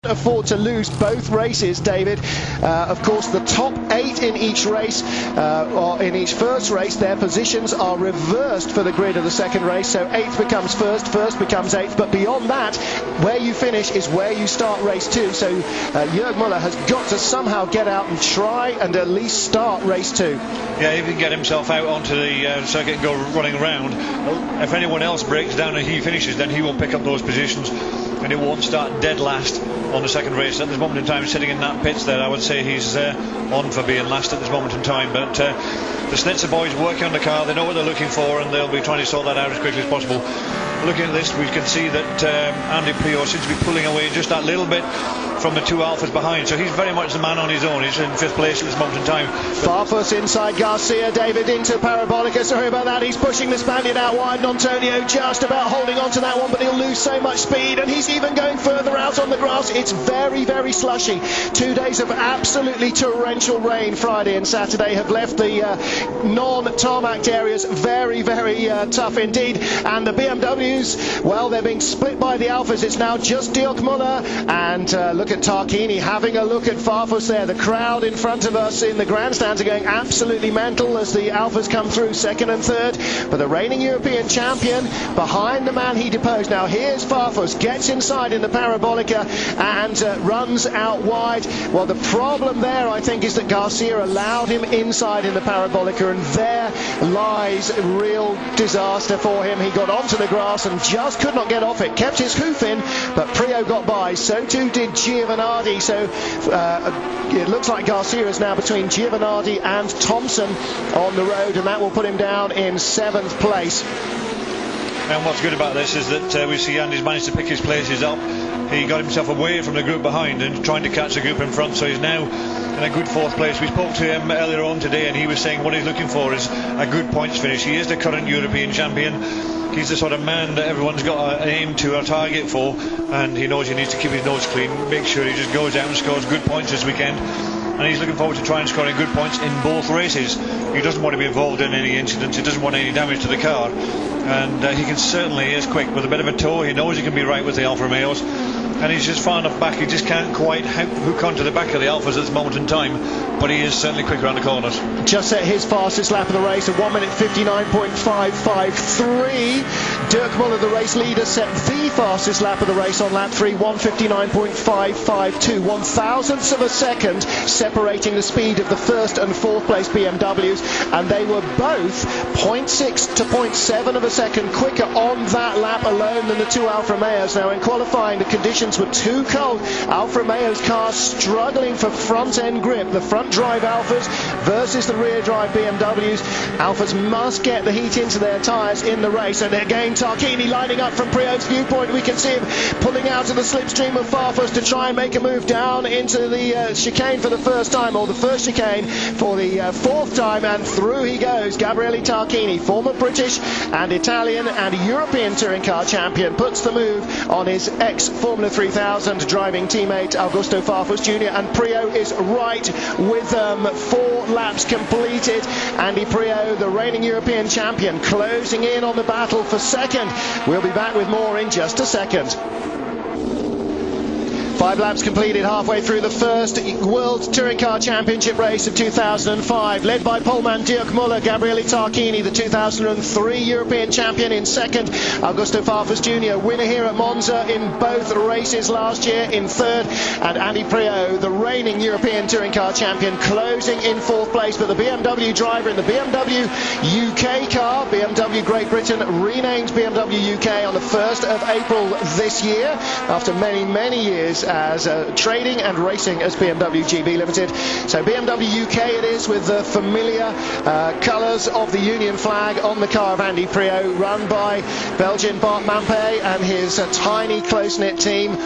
afford to lose both races, David. Of course, the top 8 in each race, or in each first race, their positions are reversed for the grid of the second race. So 8th becomes first, first becomes 8th. But beyond that, where you finish is where you start race 2. So Jörg Müller has got to somehow get out and try and at least start race 2. Yeah, if he can get himself out onto the circuit and go running around, if anyone else breaks down and he finishes, then he will pick up those positions. And it won't start dead last on the second race. At this moment in time, sitting in that pits there, I would say he's on for being last at this moment in time. But the Schnitzer boys working on the car, they know what they're looking for, and they'll be trying to sort that out as quickly as possible. Looking at this, we can see that Andy Priaulx seems to be pulling away just that little bit from the two Alphas behind, so he's very much the man on his own. He's in 5th place at this moment in time. Farfus inside Garcia, David into Parabolica, sorry about that, he's pushing the Spaniard out wide, and Antonio just about holding on to that one, but he'll lose so much speed, and he's even going further out on the grass. It's very, very slushy. 2 days of absolutely torrential rain, Friday and Saturday, have left the non-tarmac areas very, very tough indeed, and the BMWs, well, they're being split by the Alphas. It's now just Jörg Müller, and look at Tarquini having a look at Farfus there. The crowd in front of us in the grandstands are going absolutely mental as the Alphas come through 2nd and 3rd, but the reigning European champion behind the man he deposed. Now here's Farfus, gets inside in the Parabolica and runs out wide. Well, the problem there, I think, is that Garcia allowed him inside in the Parabolica, and there lies real disaster for him. He got onto the grass and just could not get off it, kept his hoof in, but Priaulx got by, so too did Giovanardi. So it looks like Garcia is now between Giovanardi and Thompson on the road, and that will put him down in 7th place. And what's good about this is that we see Andy's managed to pick his places up. He got himself away from the group behind and trying to catch the group in front, so he's now in a good 4th place. We spoke to him earlier on today, and he was saying what he's looking for is a good points finish. He is the current European champion. He's the sort of man that everyone's got an aim to, a target for, and he knows he needs to keep his nose clean, make sure he just goes out and scores good points this weekend. And he's looking forward to trying scoring good points in both races. He doesn't want to be involved in any incidents, he doesn't want any damage to the car, and he can certainly is quick with a bit of a toe. He knows he can be right with the Alfa Romeos, and he's just far enough back, he just can't quite hook onto the back of the Alphas at this moment in time, but he is certainly quick around the corners. Just set his fastest lap of the race at 1 minute 59.553. Jörg Müller, the race leader, set the fastest lap of the race on lap 3, 1:59.552. 1,000ths of a second separating the speed of the 1st and 4th place BMWs, and they were both 0.6 to 0.7 of a second quicker on that lap alone than the two Alfa Romeos. Now in qualifying, the conditions were too cold. Alfa Romeo's car struggling for front end grip. The front drive Alphas versus the rear drive BMWs. Alphas must get the heat into their tyres in the race, and again Tarquini lining up from Priaulx's viewpoint. We can see him pulling out of the slipstream of Farfus to try and make a move down into the chicane for the first time, or the first chicane for the 4th time, and through he goes. Gabriele Tarquini, former British and Italian and European touring car champion, puts the move on his ex-Formula 3000 driving teammate Augusto Farfus Jr., and Priaulx is right with them. 4 laps completed. Andy Priaulx, the reigning European champion, closing in on the battle for 2nd. We'll be back with more in just a second. 5 laps completed halfway through the first World Touring Car Championship race of 2005, led by poleman Jörg Müller. Gabriele Tarquini, the 2003 European champion, in 2nd. Augusto Farfus Jr., winner here at Monza in both races last year, in 3rd. And Andy Priaulx, the reigning European Touring Car champion, closing in 4th place. But the BMW driver in the BMW UK car, BMW Great Britain renamed BMW UK on the 1st of April this year, after many, many years as trading and racing as BMW GB Limited. So BMW UK it is, with the familiar colours of the Union flag on the car of Andy Priaulx, run by Belgian Bart Mampé and his tiny close-knit team,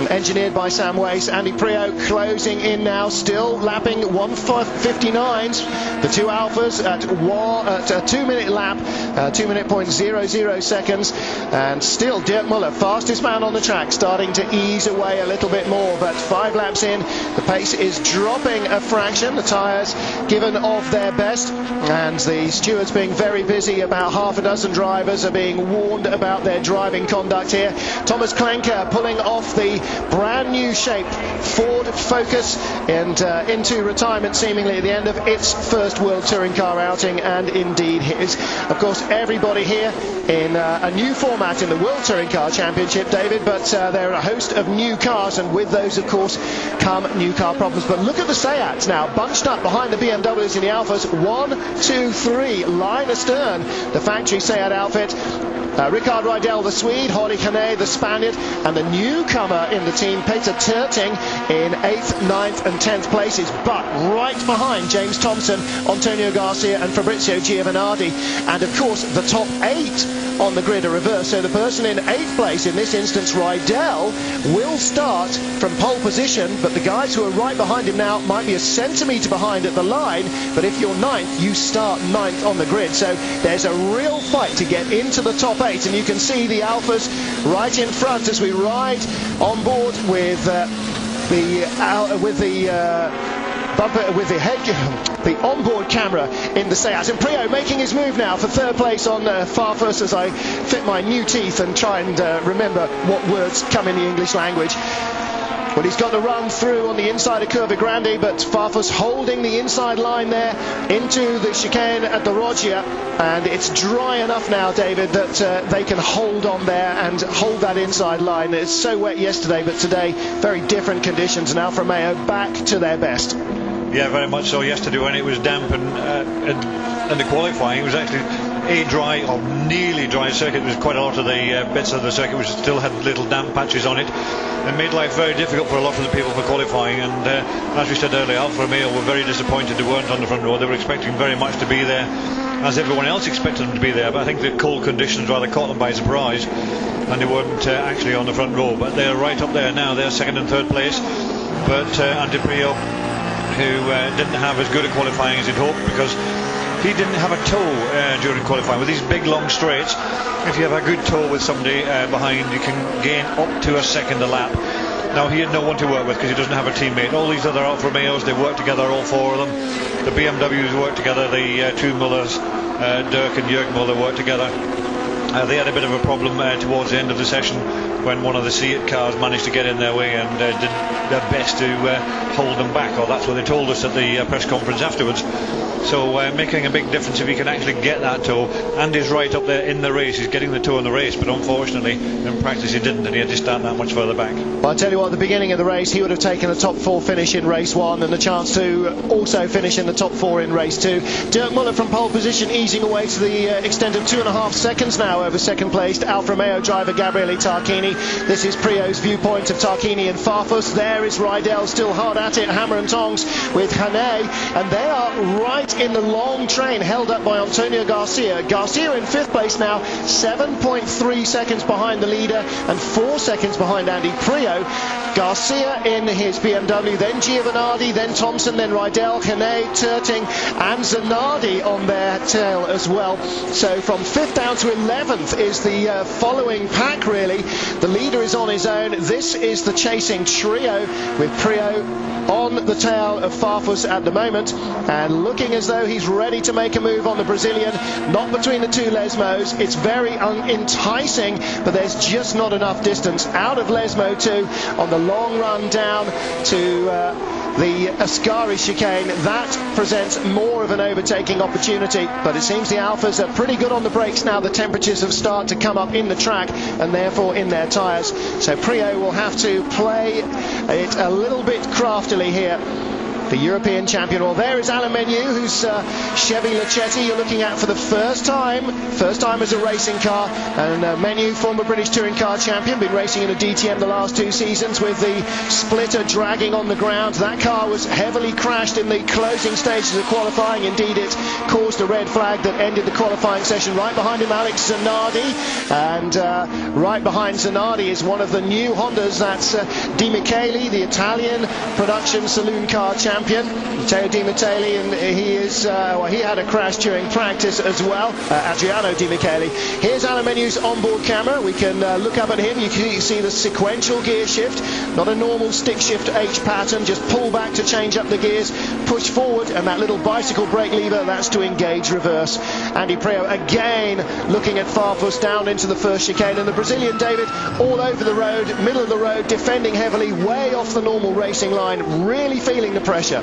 engineered by Sam Wace. Andy Priaulx closing in now, still lapping 1:59s. The two Alphas at a 2-minute lap, 2:00.00 seconds, and still Jörg Müller, fastest man on the track, starting to ease away a little bit more, but 5 laps in, the pace is dropping a fraction. The tyres given of their best, and the stewards being very busy. About half a dozen drivers are being warned about their driving conduct here. Thomas Klenker pulling off the brand new shape Ford Focus and into retirement seemingly at the end of its first World Touring Car outing, and indeed his. Of course, everybody here in a new format in the World Touring Car Championship, David, but there are a host of new cars, and with those of course come new car problems. But look at the Seats now, bunched up behind the BMWs and the Alphas. 1, 2, 3, line astern, the factory Seat outfit. Rickard Rydell, the Swede, Holly Kane, the Spaniard, and the newcomer in the team, Peter Terting, in 8th, 9th and 10th places, but right behind James Thompson, Antonio Garcia and Fabrizio Giovanardi. And of course the top 8 on the grid are reversed, so the person in 8th place, in this instance Rydell, will start from pole position, but the guys who are right behind him now might be a centimetre behind at the line, but if you're 9th, you start 9th on the grid. So there's a real fight to get into the top 8, and you can see the Alphas right in front as we ride on board with the onboard camera in the Seat. And Prio making his move now for 3rd place on Farfus, as I fit my new teeth and try and remember what words come in the English language. Well, he's got the run through on the inside of Curva Grande, but Farfus holding the inside line there into the chicane at the Roggia, and it's dry enough now, David, that they can hold on there and hold that inside line. It's so wet yesterday, but today very different conditions, and Alfa Romeo back to their best. Yeah, very much so. Yesterday when it was damp and the qualifying, it was actually a dry or nearly dry circuit. There was quite a lot of the bits of the circuit which still had little damp patches on it, and made life very difficult for a lot of the people for qualifying. And as we said earlier, Alfa Romeo were very disappointed they weren't on the front row. They were expecting very much to be there, as everyone else expected them to be there, but I think the cold conditions rather caught them by surprise, and they weren't actually on the front row. But they're right up there now. They're 2nd and 3rd place, but Andy Prio, who didn't have as good a qualifying as he'd hoped, because he didn't have a toe during qualifying. With these big long straights, if you have a good toe with somebody behind, you can gain up to a second a lap. Now he had no one to work with because he doesn't have a teammate. All these other Alfa Romeos, they work together, all 4 of them. The BMWs work together, the 2 Mullers, Dirk and Jürgen Muller, work together. They had a bit of a problem towards the end of the session when one of the Seat cars managed to get in their way and did their best to hold them back, or that's what they told us at the press conference afterwards. So making a big difference if he can actually get that toe. Andy's right up there in the race. He's getting the toe in the race, but unfortunately in practice he didn't, and he had to start that much further back. Well, I'll tell you what, at the beginning of the race he would have taken a top 4 finish in race 1 and a chance to also finish in the top 4 in race 2. Dirk Muller from pole position, easing away to the extent of 2.5 seconds now over 2nd placed Alfa Romeo driver Gabriele Tarquini. This is Prio's viewpoint of Tarquini and Farfus. There is Rydell still hard at it, hammer and tongs with Hane, and they are right in the long train held up by Antonio Garcia. Garcia in 5th place now, 7.3 seconds behind the leader and 4 seconds behind Andy Prio. Garcia in his BMW, then Giovanardi, then Thompson, then Rydell, Hane, Terting and Zanardi on their tail as well. So from 5th down to 11th is the following pack really. The leader is on his own. This is the chasing trio with Prio on the tail of Farfus at the moment, and looking as though he's ready to make a move on the Brazilian. Not between the 2 Lesmos. It's very enticing, but there's just not enough distance out of Lesmo 2 on the long run down to the Ascari chicane. That presents more of an overtaking opportunity, but it seems the Alphas are pretty good on the brakes now. The temperatures have started to come up in the track and therefore in their tyres, so Prio will have to play it a little bit craftily here. The European champion. Well, there is Alain Menu, who's Chevy Lachetti you're looking at for the first time as a racing car. And Menu, former British Touring Car champion, been racing in a DTM the last 2 seasons with the splitter dragging on the ground. That car was heavily crashed in the closing stages of qualifying. Indeed, it caused a red flag that ended the qualifying session. Right behind him, Alex Zanardi, and right behind Zanardi is one of the new Hondas. That's Di Michele, the Italian production saloon car champion. champion, Matteo Di Michele, and he is he had a crash during practice as well. Adriano Di Michele. Here's Alan Menu's onboard camera. We can look up at him. You can see the sequential gear shift, not a normal stick shift H pattern. Just pull back to change up the gears, push forward, and that little bicycle brake lever, that's to engage reverse. Andy Priaulx again looking at Farfus down into the first chicane, and the Brazilian, David, all over the road, middle of the road, defending heavily, way off the normal racing line, really feeling the pressure.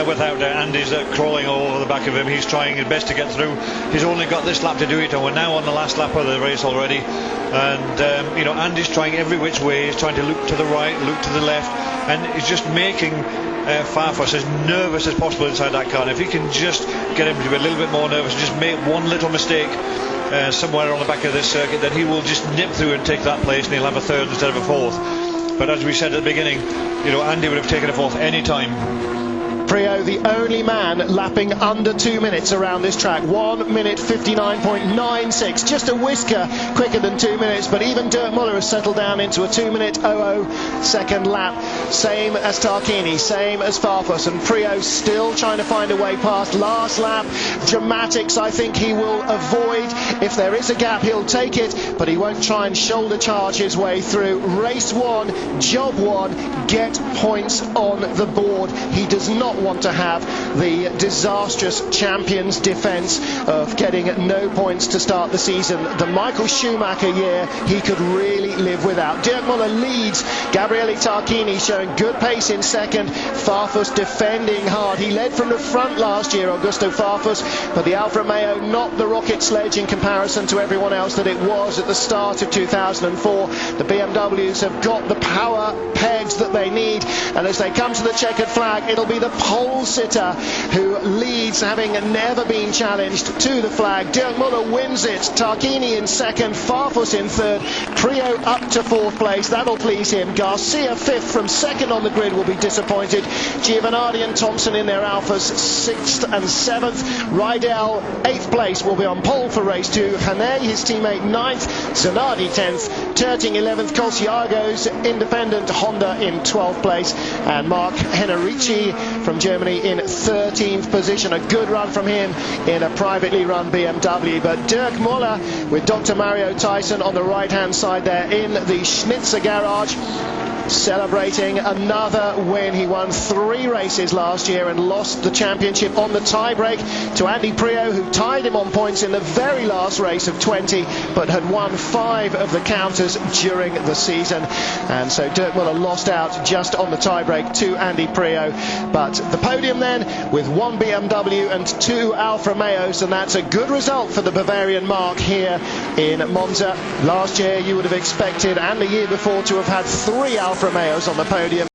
Without doubt, Andy's crawling all over the back of him. He's trying his best to get through. He's only got this lap to do it, and we're now on the last lap of the race already. And you know, Andy's trying every which way. He's trying to look to the right, look to the left, and he's just making Farfus as nervous as possible inside that car. And if he can just get him to be a little bit more nervous, just make one little mistake somewhere on the back of this circuit, then he will just nip through and take that place, and he'll have a third instead of a fourth. But as we said at the beginning, you know, Andy would have taken a fourth any time. Priaulx, the only man lapping under 2 minutes around this track. 1 minute 59.96, just a whisker quicker than 2 minutes, but even Dirk Muller has settled down into a 2 minute 00 second lap. Same as Tarquini, same as Farfus, and Priaulx still trying to find a way past. Last lap, dramatics, I think he will avoid. If there is a gap, he'll take it, but he won't try and shoulder charge his way through. Race one, job one, get points on the board. He does not want to have the disastrous champions defence of getting no points to start the season. The Michael Schumacher year he could really live without. Dirk Muller leads, Gabriele Tarquini showing good pace in second, Farfus defending hard. He led from the front last year, Augusto Farfus, but the Alfa Romeo not the rocket sledge in comparison to everyone else that it was at the start of 2004. The BMWs have got the power pegs that they need, and as they come to the checkered flag, it'll be the pole sitter who leads, having never been challenged to the flag. Dirk Muller wins it, Tarquini in second, Farfus in third, Priaulx up to fourth place, that'll please him. Garcia fifth from second on the grid will be disappointed. Giovanardi and Thompson in their Alphas sixth and seventh. Rydell eighth place will be on pole for race two. Hane, his teammate, ninth. Zanardi 10th. Terting 11th. Colciago's independent Honda in 12th place, and Mark Henrici from Germany in 13th position. A good run from him in a privately run BMW. But Dirk Muller with Dr. Mario Tyson on the right hand side there in the Schnitzer garage, celebrating another win. He won 3 races last year and lost the championship on the tiebreak to Andy Priaulx, who tied him on points in the very last race of 20, but had won 5 of the counters during the season. And so Dirk Muller lost out just on the tiebreak to Andy Priaulx. But the podium then with 1 BMW and 2 Alfa Romeos, and that's a good result for the Bavarian Mark here in Monza. Last year you would have expected, and the year before, to have had 3 Alfa Romeos on the podium.